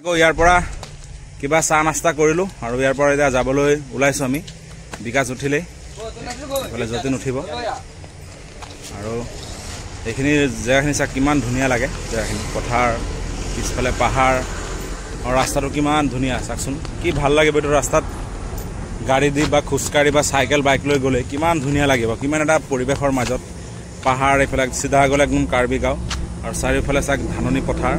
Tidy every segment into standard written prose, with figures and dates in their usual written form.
আকৌ ইয়াৰ পৰা কিবা চাহ নাস্তা কৰিলোঁ আৰু ইয়াৰ পৰা এতিয়া যাবলৈ ওলাইছোঁ আমি। বিকাশ উঠিলেই এইফালে যতীন উঠিব আৰু এইখিনি জেগাখিনি চাওক কিমান ধুনীয়া লাগে। জেগাখিনি পথাৰ, পিছফালে পাহাৰ আৰু ৰাস্তাটো কিমান ধুনীয়া চাওকচোন। কি ভাল লাগিব এইটো ৰাস্তাত গাড়ী দি বা খোজকাঢ়ি বা চাইকেল বাইক লৈ গ'লে কিমান ধুনীয়া লাগিব। কিমান এটা পৰিৱেশৰ মাজত পাহাৰ, এইফালে চিধা গ'লে একদম কাৰ্বি গাঁও আৰু চাৰিওফালে চাওক ধাননি পথাৰ,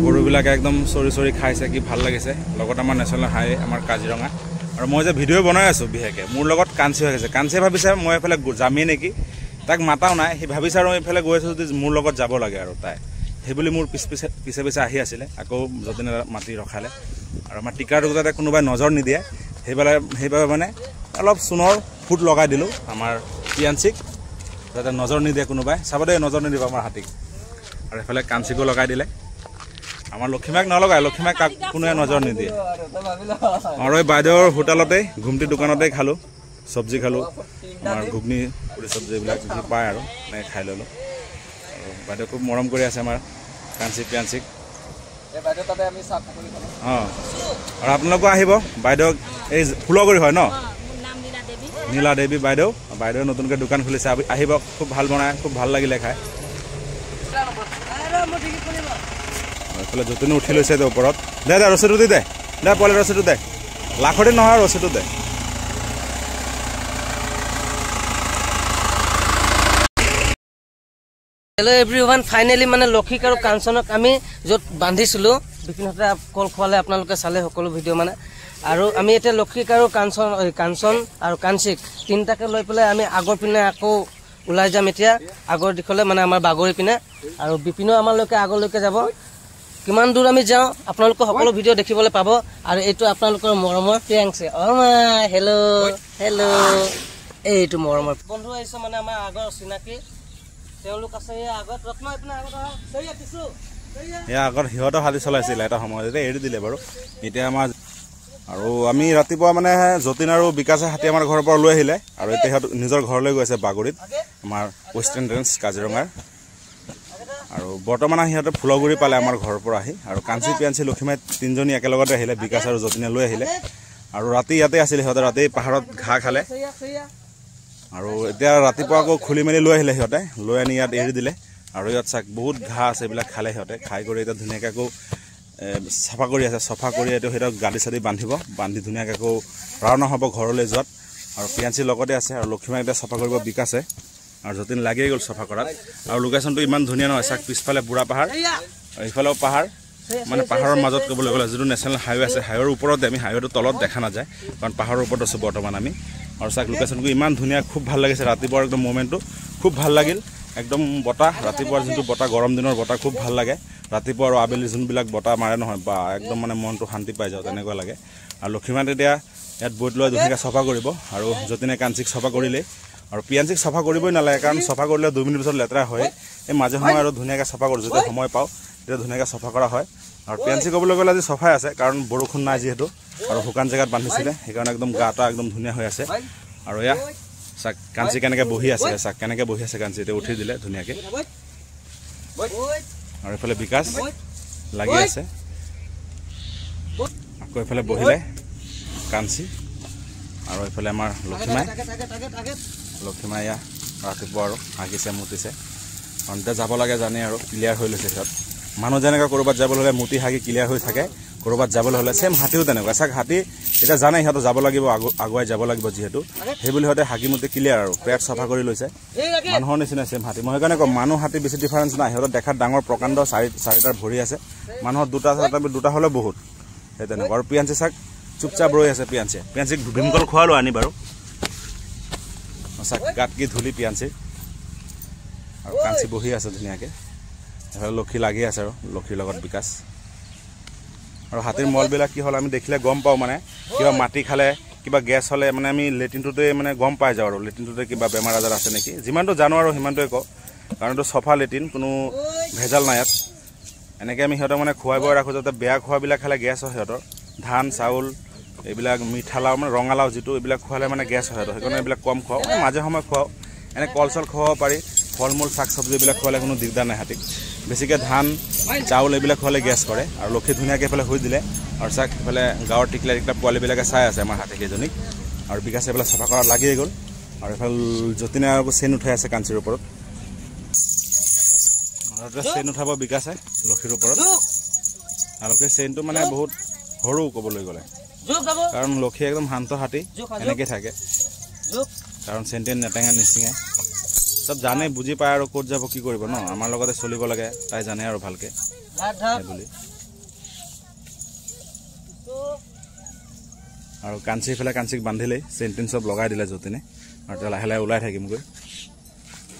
গৰুবিলাকে একদম চৰি চৰি খাইছে, কি ভাল লাগিছে। লগত আমাৰ নেশ্যনেল হাইৱে আমাৰ কাজিৰঙা। আৰু মই যে ভিডিঅ' বনাই আছোঁ বিশেষকৈ মোৰ লগত কাঞ্চি হৈ গৈছে। কাঞ্চিয়ে ভাবিছে মই এইফালে যামেই নেকি, তাক মাতাও নাই, সি ভাবিছে আৰু এইফালে গৈ আছোঁ যদি মোৰ লগত যাব লাগে আৰু তাই সেইবুলি মোৰ পিছে পিছে আহি আছিলে। আকৌ যতীনে মাতি ৰখালে আৰু আমাৰ টিকাৰটো যাতে কোনোবাই নজৰ নিদিয়ে সেইবাবে মানে অলপ চূণৰ ফুট লগাই দিলোঁ আমাৰ পিয়াঞ্চিক, যাতে নজৰ নিদিয়ে কোনোবাই। চাব দেই, নজৰ নিদিব আমাৰ হাতীক। আৰু এইফালে কাঞ্চিকো লগাই দিলে। আমাৰ লক্ষীমাক নলগায়, লক্ষীমাক কাক কোনোৱে নজৰ নিদিয়ে। আৰু এই বাইদেউৰ হোটেলতেই ঘুমটি দোকানতেই খালোঁ, চব্জি খালোঁ, আমাৰ ঘুগনি পুৰি চব্জি এইবিলাক যি পায় আৰু এনেকৈ খাই ল'লোঁ। আৰু বাইদেউ খুব মৰম কৰি আছে আমাৰ কাঞ্চি পিয়াঞ্চিক। অঁ, আৰু আপোনালোকো আহিব। বাইদেউ এই ফুলগুৰি হয় ন, নীলা দেৱী বাইদেউ নতুনকৈ দোকান খুলিছে, আহিব। খুব ভাল বনায়, খুব ভাল লাগিলে খাই। এইফালে যতীনে উঠি লৈছে ওপৰত। দে ৰছীটো দি দে পোৱালি, ৰছীটো দে, লাখৰ দিন নহয় ৰছীটো দে। হেল্ল' এভৰিৱান, ফাইনেলি মানে লক্ষীক আৰু কাঞ্চনক আমি য'ত বান্ধিছিলোঁ, বিপিনহঁতে কল খোৱালে, আপোনালোকে চালে সকলো ভিডিঅ' মানে। আৰু আমি এতিয়া লক্ষীক আৰু কাঞ্চন আৰু কাঞ্চিক তিনিটাকে লৈ পেলাই আমি আগৰ পিনে আকৌ ওলাই যাম। এতিয়া আগৰ দিশলৈ মানে আমাৰ বাগৰি পিনে, আৰু বিপিনো আমালৈকে আগলৈকে যাব। কিমান দূৰ আমি যাওঁ আপোনালোকে সকলো ভিডিঅ' দেখিবলৈ পাব। আৰু এইটো আপোনালোকৰ মৰমৰ প্ৰিয়াংশী। অ' মা, হেল্ল'। এইটো মৰমৰ বন্ধু আহিছে মানে আমাৰ আগৰ চিনাকি, তেওঁলোক আছে আগত। ৰত্ন আপোনাৰ আগত এয়া আগত সিহঁতৰ হাতী চলাইছিলে এটা সময়ত, এতিয়া এৰি দিলে বাৰু এতিয়া আমাৰ। আৰু আমি ৰাতিপুৱা মানে যতীন আৰু বিকাশে হাতী আমাৰ ঘৰৰ পৰা লৈ আহিলে, আৰু এতিয়া সিহঁত নিজৰ ঘৰলৈ গৈ আছে বাগৰিত, আমাৰ ৱেষ্টাৰ্ণ ৰেঞ্জ কাজিৰঙাৰ। আৰু বৰ্তমান সিহঁতে ফুলগুৰি পালে আমাৰ ঘৰৰ পৰা আহি। আৰু কাঞ্চি পিয়াঞ্চি লক্ষীমাই তিনিজনী একেলগতে আহিলে, বিকাশ আৰু যতীনে লৈ আহিলে। আৰু ৰাতি ইয়াতে আছিলে সিহঁতে, ৰাতি পাহাৰত ঘাঁহ খালে। আৰু এতিয়া ৰাতিপুৱা আকৌ খুলি মেলি লৈ আহিলে সিহঁতে, লৈ আনি ইয়াত এৰি দিলে। আৰু ইয়াত চাওক বহুত ঘাঁহ আছে, এইবিলাক খালে সিহঁতে। খাই কৰি এতিয়া ধুনীয়াকৈ আকৌ চাফা কৰি আছে। চফা কৰি এইটো সিহঁতক গাড়ী চাড়ী বান্ধি ধুনীয়াকৈ আকৌ ৰাওনা হ'ব ঘৰলৈ যোৱাত। আৰু পিয়াঞ্চিৰ লগতে আছে, আৰু লক্ষীমাক এতিয়া চাফা কৰিব বিকাশে, আৰু যতীন লাগিয়ে গ'ল চাফা কৰাত। আৰু লোকেশ্যনটো ইমান ধুনীয়া নহয় চাওক, পিছফালে বুঢ়া পাহাৰ, এইফালেও পাহাৰ, মানে পাহাৰৰ মাজত ক'বলৈ গ'লে যিটো নেশ্যনেল হাইৱে আছে, হাইৱেৰ ওপৰতে। আমি হাইৱেটো তলত দেখা নাযায়, কাৰণ পাহাৰৰ ওপৰত আছোঁ বৰ্তমান আমি। আৰু চাওক লোকেশ্যনটো ইমান ধুনীয়া, খুব ভাল লাগিছে। ৰাতিপুৱাৰ একদম মোমেণ্টটো খুব ভাল লাগিল। একদম বতাহ, ৰাতিপুৱাৰ যোনটো বতাহ, গৰম দিনৰ বতাহ খুব ভাল লাগে। ৰাতিপুৱা আৰু আবেলি যোনবিলাক বতাহ মাৰে নহয়, বা একদম মানে মনটো শান্তি পাই যাওঁ, তেনেকুৱা লাগে। আৰু লক্ষীমাত এতিয়া ইয়াত বৈত লৈ ধুনীয়াকৈ চাফা কৰিব, আৰু যতীনে কাঞ্চিক চাফা কৰিলেই। আৰু পিয়াঞ্চিক চাফা কৰিবই নালাগে, কাৰণ চাফা কৰিলে 2 মিনিট পিছত লেতেৰা হয়। এই মাজে সময়ে আৰু ধুনীয়াকৈ চাফা কৰোঁ, যেতিয়া সময় পাওঁ তেতিয়া ধুনীয়াকৈ চাফা কৰা হয়। আৰু পিয়াঞ্চি ক'বলৈ গ'লে আজি চাফাই আছে, কাৰণ বৰষুণ নাই যিহেতু, আৰু শুকান জেগাত বান্ধিছিলে, সেইকাৰণে একদম গাটা একদম ধুনীয়া হৈ আছে। আৰু এয়া চাওক কাঞ্চি কেনেকৈ বহি আছে, চাওক কেনেকৈ বহি আছে কাঞ্চি, এতিয়া উঠি দিলে ধুনীয়াকৈ। আৰু এইফালে বিকাশ লাগি আছে, আকৌ এইফালে বহিলে কাঞ্চি। আৰু এইফালে আমাৰ লক্ষীমাই এয়া ৰাতিপুৱা আৰু হাগিছে মুতিছে, কাৰণ এতিয়া যাব লাগে জানে আৰু ক্লিয়াৰ হৈ লৈছে সিহঁত। মানুহ যেনেকৈ ক'ৰবাত যাবলৈ হ'লে মুতি হাগি ক্লিয়াৰ হৈ থাকে, ক'ৰবাত যাবলৈ হ'লে ছেম হাতীও তেনেকুৱা। চাওক হাতী এতিয়া জানে সিহঁতে যাব লাগিব, আগুৱাই যাব লাগিব যিহেতু, সেইবুলি সিহঁতে হাগি মুতি ক্লিয়াৰ আৰু পেট চাফা কৰি লৈছে। মানুহৰ নিচিনা ছেম হাতী। মই সেইকাৰণে কওঁ মানুহ হাতী বেছি ডিফাৰেঞ্চ নাই। সিহঁতৰ দেখাত ডাঙৰ প্ৰকাণ্ড, চাৰিটাৰ ভৰি আছে, মানুহৰ দুটা হ'লে বহুত, সেই তেনেকুৱা। আৰু পিয়াঞ্চি চাওক চুপচাপ ৰৈ আছে। পিয়াঞ্চিক ভীমকল খোৱালোঁ আনি বাৰু, চাওক গাত কি ধূলি পিয়াঞ্চিৰ। আৰু কাঞ্চি বহি আছে ধুনীয়াকৈ, এইফালে লক্ষী লাগি আছে, আৰু লক্ষীৰ লগত বিকাশ। আৰু হাতীৰ মলবিলাক কি হ'ল আমি দেখিলে গম পাওঁ, মানে কিবা মাটি খালে, কিবা গেছ হ'লে মানে আমি লেট্ৰিনটোতে মানে গম পাই যাওঁ, আৰু লেট্ৰিনটোতে কিবা বেমাৰ আজাৰ আছে নেকি। যিমানটো জানো আৰু সিমানটোৱে কওঁ, কাৰণ এইটো চফা লেট্ৰিন, কোনো ভেজাল নাই ইয়াত। এনেকৈ আমি সিহঁতক মানে খুৱাই বোৱাই ৰাখোঁ, যাতে বেয়া খোৱাবিলাক খালে গেছ হয় সিহঁতৰ। ধান চাউল এইবিলাক, মিঠালাও মানে ৰঙালাও যিটো, এইবিলাক খোৱালে মানে গেছ হয় সিহঁতৰ, সেইকাৰণে এইবিলাক কম খুৱাওঁ। মাজে সময়ে খুৱাওঁ, এনে কল চল খুৱাব পাৰি, ফল মূল শাক চব্জি এইবিলাক খোৱালে কোনো দিগদাৰ নাই হাতীক বেছিকৈ ধান চাউল এইবিলাক খোৱালে গেছ কৰে আৰু লক্ষী ধুনীয়াকৈ এইফালে শুই দিলে আৰু চাক এইফালে গাঁৱৰ টিকলা টিকলা পোৱালিবিলাকে চাই আছে আমাৰ হাতীকেইজনীক আৰু বিকাশে এইফালে চাফা কৰা লাগিয়ে গ'ল আৰু এইফালে যতীনে আৰু চেইন উঠাই আছে কাঞ্চিৰ ওপৰত চেইন উঠাব বিকাশে লক্ষীৰ ওপৰত আৰু সেই চেইনটো মানে বহুত সৰু ক'বলৈ গ'লে কাৰণ লক্ষী একদম শান্ত হাতী এনেকৈ থাকে কাৰণ চেইনটেইন নেটেঙা নিচিঙে চব জানে বুজি পায় আৰু ক'ত যাব কি কৰিব ন আমাৰ লগতে চলিব লাগে তাই জানে আৰু ভালকৈ বুলি আৰু কাঞ্চি ইফালে কাঞ্চিক বান্ধিলেই চেইনটেইন চব লগাই দিলে যতীনে আৰু এতিয়া লাহে লাহে ওলাই থাকিমগৈ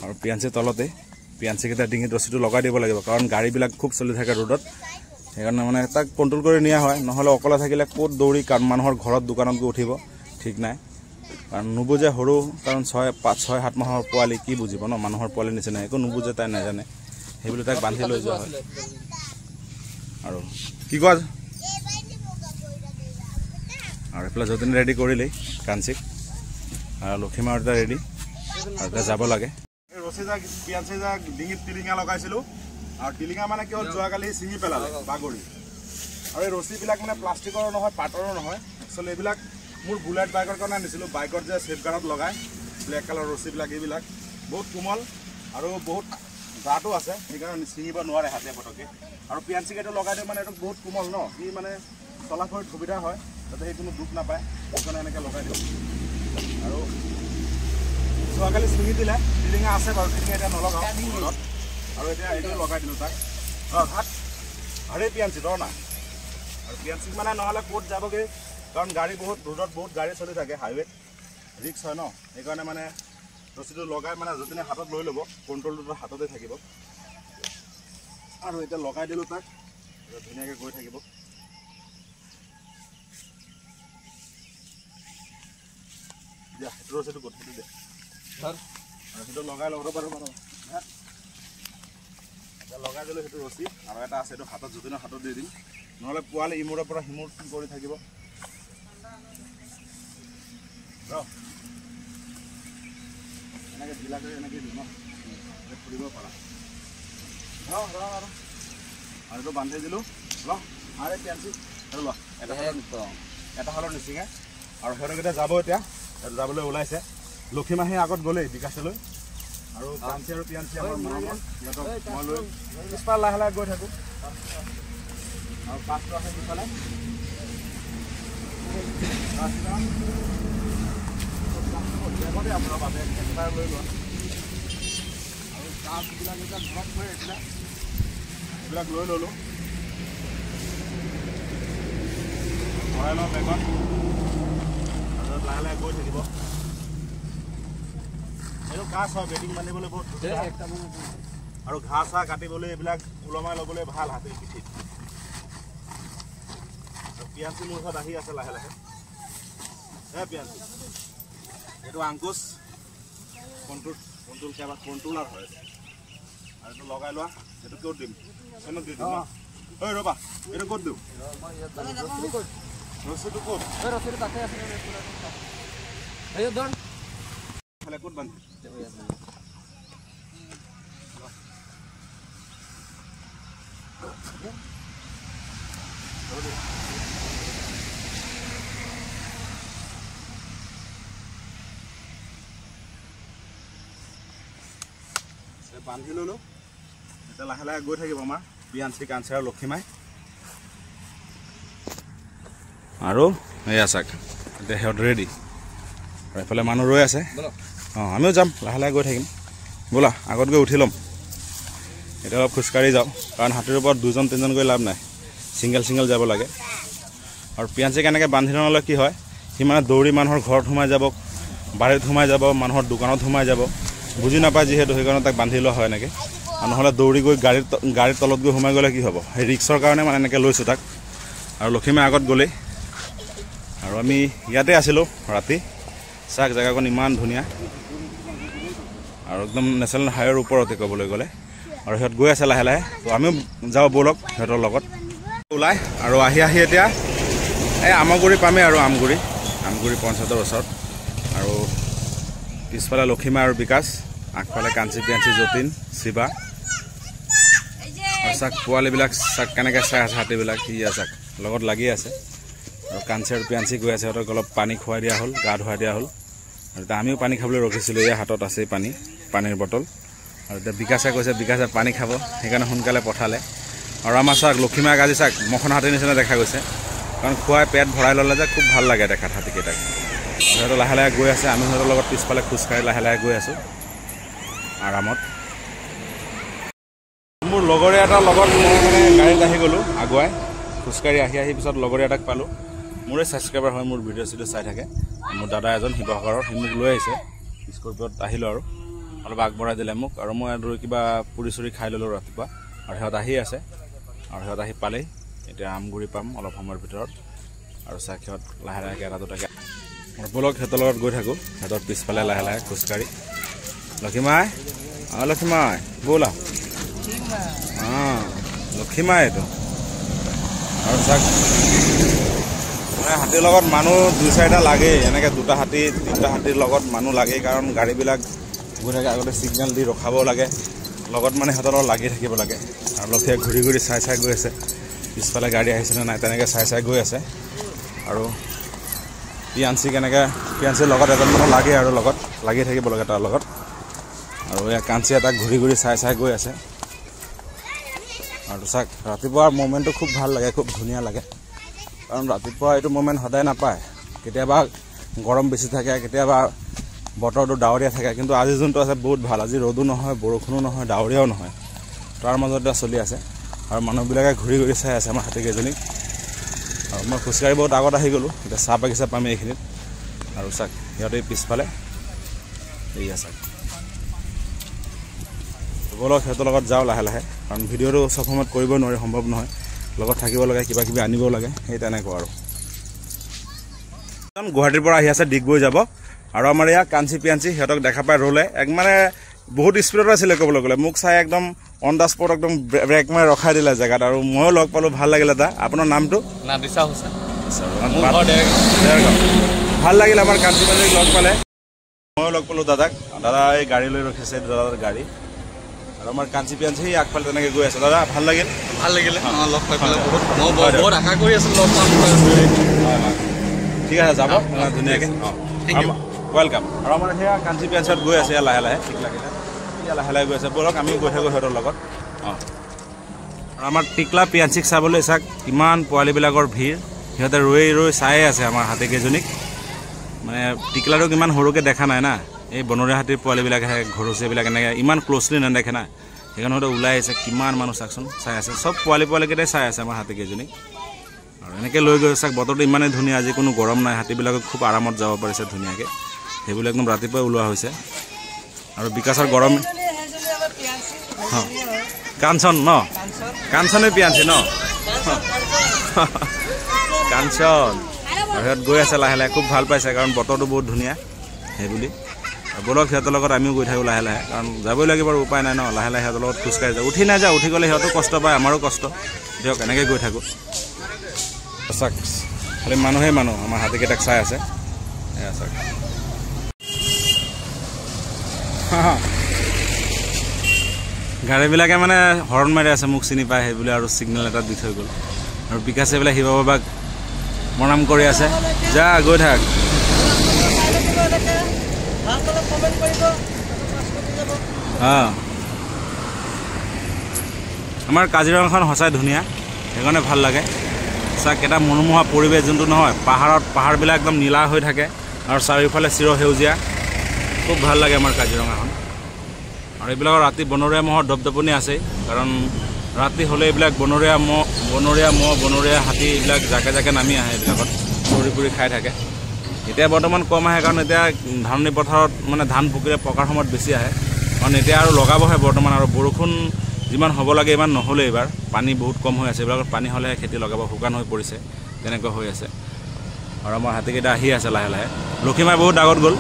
আৰু পিয়াঞ্চিৰ তলতে পিয়াঞ্চিকেইটা ডিঙিত ৰছীটো লগাই দিব লাগিব কাৰণ গাড়ীবিলাক খুব চলি থাকে ৰ'দত সেইকাৰণে মানে তাক কণ্ট্ৰল কৰি নিয়া হয় নহ'লে অকলে থাকিলে ক'ত দৌৰি মানুহৰ ঘৰত দোকানত গৈ উঠিব ঠিক নাই কাৰণ নুবুজে সৰু কাৰণ 6-7 মাহৰ পোৱালি কি বুজিব ন মানুহৰ পোৱালি নিচিনা একো নুবুজে তাই নাজানে সেইবুলি তাক বান্ধি লৈ যোৱা হয় আৰু কি কোৱা আৰু এইফালে যতীনে ৰেডি কৰিলেই কাঞ্চিক আৰু লক্ষীমাৰ এতিয়া ৰেডি আৰু এতিয়া যাব লাগে ৰছী যাক পিয়াঞ্চি যাক ডিঙিত টিলিঙা লগাইছিলোঁ আৰু টিলিঙা মানে কি হ'ল যোৱাকালি ছিঙি পেলালে বাগৰি আৰু এই ৰছীবিলাক মানে প্লাষ্টিকৰ নহয় পাটৰো নহয় একচুৱেলি এইবিলাক মোৰ বুলেট বাইকৰ কাৰণে আনিছিলোঁ বাইকত যে ছেফগাৰ্ডত লগাই ব্লেক কালাৰ ৰছীবিলাক এইবিলাক বহুত কোমল আৰু বহুত ডাঠো আছে সেইকাৰণে ছিঙিব নোৱাৰে হাতে পটকে আৰু পিয়াঞ্চিকেইটো লগাই দিওঁ মানে এইটো বহুত কোমল ন সি মানে চলাফৰত সুবিধা হয় যাতে সেই কোনো দুখ নাপায় সেইকাৰণে এনেকৈ লগাই দিওঁ আৰু যোৱাকালি ছিঙি দিলে টিলিঙা আছে বাৰু টিলিঙা এতিয়া নলগাওঁ আৰু এতিয়া এইটো লগাই দিলোঁ তাক ঘাট আৰে পিয়াঞ্চি ধৰ না আৰু পিয়াঞ্চিক মানে নহ'লে ক'ত যাবগৈ কাৰণ গাড়ী বহুত ৰোডত বহুত গাড়ী চলি থাকে হাইৱেত ৰিক্স হয় ন সেইকাৰণে মানে ৰছীটো লগাই মানে যতীনে হাতত লৈ ল'ব কণ্ট্ৰলটোতো হাততে থাকিব আৰু এতিয়া লগাই দিলোঁ তাক ধুনীয়াকৈ গৈ থাকিব দিয়া সেইটো ৰছীটো ক'ত সেইটো দে ৰছীটো লগাই ল'ব পাৰোঁ এতিয়া লগাই দিলোঁ সেইটো ৰছী আৰু এটা আছে এইটো হাতত যতীনৰ হাতত দি দিম নহ'লে পোৱালি ইমূৰৰ পৰা সিমূৰ কৰি থাকিব এনেকৈ ঢিলা কৰি এনেকৈ দিম ন ফুৰিব পাৰা আৰু এইটো বান্ধি দিলোঁ ল আৰে পিয়াঞ্চি আৰু ল এটা হালৰ নিচিঙে আৰু সিহঁতকেইটা যাব এতিয়া যাবলৈ ওলাইছে লক্ষীমাহী আগত গ'লেই বিকাশলৈ আৰু কাঞ্চি আৰু পিয়াঞ্চি আমাৰ মৰমৰ সিহঁতক মই লৈ পিছফালে লাহে লাহে গৈ থাকোঁ আৰু পাছটো আছে পিছফালে আপোনাৰ বাবে লৈ লোৱা আৰু কাঠবিলাক এতিয়া ঘৰত থৈ আহিছিলে এইবিলাক লৈ ল'লোঁ ভৰাই লওঁ বেগত তাৰপিছত লাহে লাহে গৈ থাকিব এইটো কাঠ হয় বেডিং বান্ধিবলৈ বহুত আৰু ঘাঁহ চাহ কাটিবলৈ এইবিলাক ওলমাই ল'বলৈ ভাল হাতীৰ পিঠিত পিয়াঞ্চি মোৰ ওচৰত আহি আছে লাহে লাহে পিয়াঞ্চি এইটো আংকুশ কণ্ট্ৰল কেইবা কণ্ট্ৰলাৰ হয় আৰু এইটো লগাই লোৱা এইটো ক'ত দিম চেনত দি দিম ঐ ৰ'বা এইটো ক'ত দিওঁ ৰছীটো ক'ত ৰছীটো তাতে আছে ক'ত বান্ধি বান্ধি ল'লোঁ এতিয়া লাহে লাহে গৈ থাকিব আমাৰ পিয়াঞ্চি কাঞ্চি আৰু লক্ষীমাই আৰু এয়া চাক এতিয়া সিহঁত ৰেডি আৰু এইফালে মানুহ ৰৈ আছে আমিও যাম লাহে লাহে গৈ থাকিম ব'লা আগত গৈ উঠি ল'ম এতিয়া অলপ খোজকাঢ়ি যাওঁ কাৰণ হাতীৰ ওপৰত 2-3জন গৈ লাভ নাই ছিংগল যাব লাগে আৰু পিয়াঞ্চিক এনেকৈ বান্ধি নল'লে কি হয় সি মানে দৌৰি মানুহৰ ঘৰত সোমাই যাব বাৰীত সোমাই যাব মানুহৰ দোকানত সোমাই যাব বুজি নাপায় যিহেতু সেইকাৰণে তাক বান্ধি লোৱা হয় এনেকৈ আৰু নহ'লে দৌৰি গৈ গাড়ীৰ তলত গৈ সোমাই গ'লে কি হ'ব সেই ৰিক্সৰ কাৰণে মানে এনেকৈ লৈছোঁ তাক আৰু লক্ষীমাই আগত গ'লেই আৰু আমি ইয়াতে আছিলোঁ ৰাতি চাক জেগাকণ ইমান ধুনীয়া আৰু একদম নেশ্যনেল হাইৱেৰ ওপৰতে ক'বলৈ গ'লে আৰু সিহঁত গৈ আছে লাহে লাহে তো আমিও যাওঁ ব'লক সিহঁতৰ লগত ওলাই আৰু আহি এতিয়া এই আমগুৰি পামেই আৰু আমগুৰি পঞ্চায়তৰ ওচৰত আৰু পিছফালে লক্ষীমা আৰু বিকাশ আগফালে কাঞ্চি পিয়াঞ্চি যতীন শিৱা আৰু চাক পোৱালিবিলাক চাক কেনেকৈ চাই আছে হাতীবিলাক চাক লগত লাগি আছে আৰু কাঞ্চি আৰু পিয়াঞ্চি গৈ আছে সিহঁতক অলপ পানী খুৱাই দিয়া হ'ল গা ধুৱাই দিয়া হ'ল আৰু এতিয়া আমিও পানী খাবলৈ ৰখিছিলোঁ ইয়াৰ হাতত আছেই পানীৰ বটল আৰু এতিয়া বিকাশে কৈছে বিকাশে পানী খাব সেইকাৰণে সোনকালে পঠালে আৰু আমাৰ চাক লক্ষীমাক আজি চাক মখন হাতীৰ নিচিনা দেখা গৈছে কাৰণ খুৱাই পেট ভৰাই ল'লে যে খুব ভাল লাগে দেখাত হাতীকেইটাক সিহঁতে লাহে লাহে গৈ আছে আমি সিহঁতৰ লগত পিছফালে খোজকাঢ়ি লাহে লাহে গৈ আছোঁ আৰামত মোৰ লগৰীয়া এটাৰ লগত মই মানে গাড়ীত আহি গ'লোঁ আগুৱাই খোজকাঢ়ি আহি পিছত লগৰীয়া এটাক পালোঁ মোৰে ছাবস্ক্ৰাইবাৰ হয় মোৰ ভিডিঅ' চিডিঅ' চাই থাকে মোৰ দাদা এজন শিৱসাগৰৰ সি মোক লৈ আহিছে স্কৰ্পিঅ'ত আহিলোঁ আৰু অলপ আগবঢ়াই দিলে মোক আৰু মই আৰু কিবা পুৰি চুৰি খাই ল'লোঁ ৰাতিপুৱা আৰু সিহঁত আহি আছে আৰু সিহঁত আহি পালেই এতিয়া আমগুৰি পাম অলপ সময়ৰ ভিতৰত আৰু চাই সিহঁত লাহে লাহেকৈ এটা দুটাকৈ আৰু ব'লক সিহঁতৰ লগত গৈ থাকোঁ সিহঁতৰ পিছফালে লাহে লাহে খোজকাঢ়ি লক্ষীমাই লক্ষীমাই ব'লা লক্ষীমাই এইটো আৰু চাক মানে হাতীৰ লগত মানুহ 2-4টা লাগেই এনেকৈ 2টা হাতী 3টা হাতীৰ লগত মানুহ লাগেই কাৰণ গাড়ীবিলাক গৈ থাকে আগতে ছিগনেল দি ৰখাব লাগে লগত মানে সিহঁতৰ লগত লাগি থাকিব লাগে আৰু লক্ষীয়ে ঘূৰি ঘূৰি চাই চাই গৈ আছে পিছফালে গাড়ী আহিছেনে নাই তেনেকৈ চাই চাই গৈ আছে আৰু পিয়াঞ্চিৰ লগত এজন মানুহ লাগে আৰু লগত লাগি থাকিব লাগে তাৰ লগত আৰু এয়া কাঞ্চি এটাক ঘূৰি ঘূৰি চাই চাই গৈ আছে আৰু চাক ৰাতিপুৱাৰ ম'মেণ্টটো খুব ভাল লাগে খুব ধুনীয়া লাগে কাৰণ ৰাতিপুৱা এইটো ম'মেণ্ট সদায় নাপায় কেতিয়াবা গৰম বেছি থাকে কেতিয়াবা বতৰটো ডাৱৰীয়া থাকে কিন্তু আজি যোনটো আছে বহুত ভাল আজি ৰ'দো নহয় বৰষুণো নহয় ডাৱৰীয়াও নহয় তাৰ মাজতে চলি আছে আৰু মানুহবিলাকে ঘূৰি ঘূৰি চাই আছে আমাৰ হাতীকেইজনীক আৰু মই খোজকাঢ়ি বহুত আগত আহি গ'লোঁ এতিয়া চাহ বাগিচা পামেই এইখিনিত আৰু চাক সিহঁতে পিছফালে এয়া চাক ব'লক সিহঁতৰ লগত যাওঁ লাহে লাহে কাৰণ ভিডিঅ'টো চব সময়ত কৰিব নোৱাৰি সম্ভৱ নহয় লগত থাকিব লাগে কিবা কিবি আনিব লাগে সেই তেনেকুৱা আৰু গুৱাহাটীৰ পৰা আহি আছে ডিগবৈ যাব আৰু আমাৰ ইয়াত কাঞ্চি পিয়াঞ্চি সিহঁতক দেখা পাই ৰ'লে এক মানে বহুত স্পীডত আছিলে ক'বলৈ গ'লে মোক চাই একদম অন দ্য স্পট একদম ব্ৰেক মাৰি ৰখাই দিলে জেগাত আৰু ময়ো লগ পালোঁ ভাল লাগিলে এটা আপোনাৰ নামটো নাদিছা হুছেইন ভাল লাগিল আমাৰ কাঞ্চি পিয়াঞ্চিক লগ পালে ময়ো লগ পালোঁ দাদাক দাদা এই গাড়ী লৈ ৰখিছে দাদাৰ গাড়ী আৰু আমাৰ কাঞ্চি পিয়াঞ্চি আগফালে তেনেকৈ গৈ আছে দাদা ভাল লাগিলে লগ পাই পেলাই মই বহুত আশা কৰি আছোঁ লগ পাম ঠিক আছে যাব ধুনীয়াকৈ ৱেলকাম আৰু আমাৰ সেয়া কাঞ্চি পিয়াঞ্চিত গৈ আছে লাহে লাহে ঠিক লাগিলে এতিয়া লাহে লাহে গৈ আছে ব'লক আমি গৈ থাকোঁ সিহঁতৰ লগত আৰু আমাৰ টিকলা পিয়াঞ্চিক চাবলৈ চাওক কিমান পোৱালিবিলাকৰ ভিৰ সিহঁতে ৰৈ ৰৈ চায়ে আছে আমাৰ হাতীকেইজনীক মানে টিকলাটো কিমান সৰুকৈ দেখা নাই না এই বনৰীয়া হাতীৰ পোৱালিবিলাক আহে ঘৰচীয়াবিলাক এনেকৈ ইমান ক্ল'জলি নেদেখে না সেইকাৰণে সিহঁতে ওলাই আহিছে কিমান মানুহ চাওকচোন চাই আছে চব পোৱালিকেইটাই চাই আছে আমাৰ হাতীকেইজনীক আৰু এনেকৈ লৈ গৈ চাওক বতৰটো ইমানেই ধুনীয়া আজি কোনো গৰম নাই হাতীবিলাকক খুব আৰামত যাব পাৰিছে ধুনীয়াকৈ সেইবোৰ একদম ৰাতিপুৱাই ওলোৱা হৈছে আৰু বিকাশৰ গৰম কাঞ্চন ন কাঞ্চনে পিয়াঞ্চি ন কাঞ্চন আৰু সিহঁত গৈ আছে লাহে লাহে খুব ভাল পাইছে কাৰণ বতৰটো বহুত ধুনীয়া সেইবুলি আৰু ব'লক সিহঁতৰ লগত আমিও গৈ থাকোঁ লাহে লাহে কাৰণ যাবই লাগিব বাৰু উপায় নাই ন লাহে লাহে সিহঁতৰ লগত খোজকাঢ়ি যাওঁ উঠি নাযাওঁ উঠি গ'লে সিহঁতো কষ্ট পায় আমাৰো কষ্ট দিয়ক এনেকৈ গৈ থাকোঁ চাওক খালি মানুহেই মানুহ আমাৰ হাতীকেইটাক চাই আছে এয়া চাওক গাড়ীবিলাকে মানে হৰ্ণ মাৰি আছে মোক চিনি পায় সেইবুলি আৰু ছিগনেল এটা দি থৈ গ'ল আৰু বিকাশে বোলে শিৱ বাবাক মৰম কৰি আছে যা গৈ থাক আমাৰ কাজিৰঙাখন সঁচাই ধুনীয়া সেইকাৰণে ভাল লাগে চাওক এটা মনোমোহা পৰিৱেশ যোনটো নহয় পাহাৰবিলাক একদম নীলা হৈ থাকে আৰু চাৰিওফালে চিৰসেউজীয়া খুব ভাল লাগে আমাৰ কাজিৰঙাখন আৰু এইবিলাকৰ ৰাতি বনৰীয়া মহৰ দপদপনি আছে কাৰণ ৰাতি হ'লে এইবিলাক বনৰীয়া হাতী এইবিলাক জাকে জাকে নামি আহে এইবিলাকত ফুৰি ফুৰি খাই থাকে এতিয়া বৰ্তমান কম আহে কাৰণ এতিয়া ধাননি পথাৰত মানে ধান পকাৰ সময়ত বেছি আহে কাৰণ এতিয়া আৰু লগাবহে বৰ্তমান আৰু বৰষুণ যিমান হ'ব লাগে ইমান নহ'লে এইবাৰ পানী বহুত কম হৈ আছে এইবিলাকত পানী হ'লেহে খেতি লগাব শুকান হৈ পৰিছে তেনেকুৱা হৈ আছে আৰু আমাৰ হাতীকেইটা আহি আছে লাহে লাহে লক্ষীমাই বহুত আগত গ'ল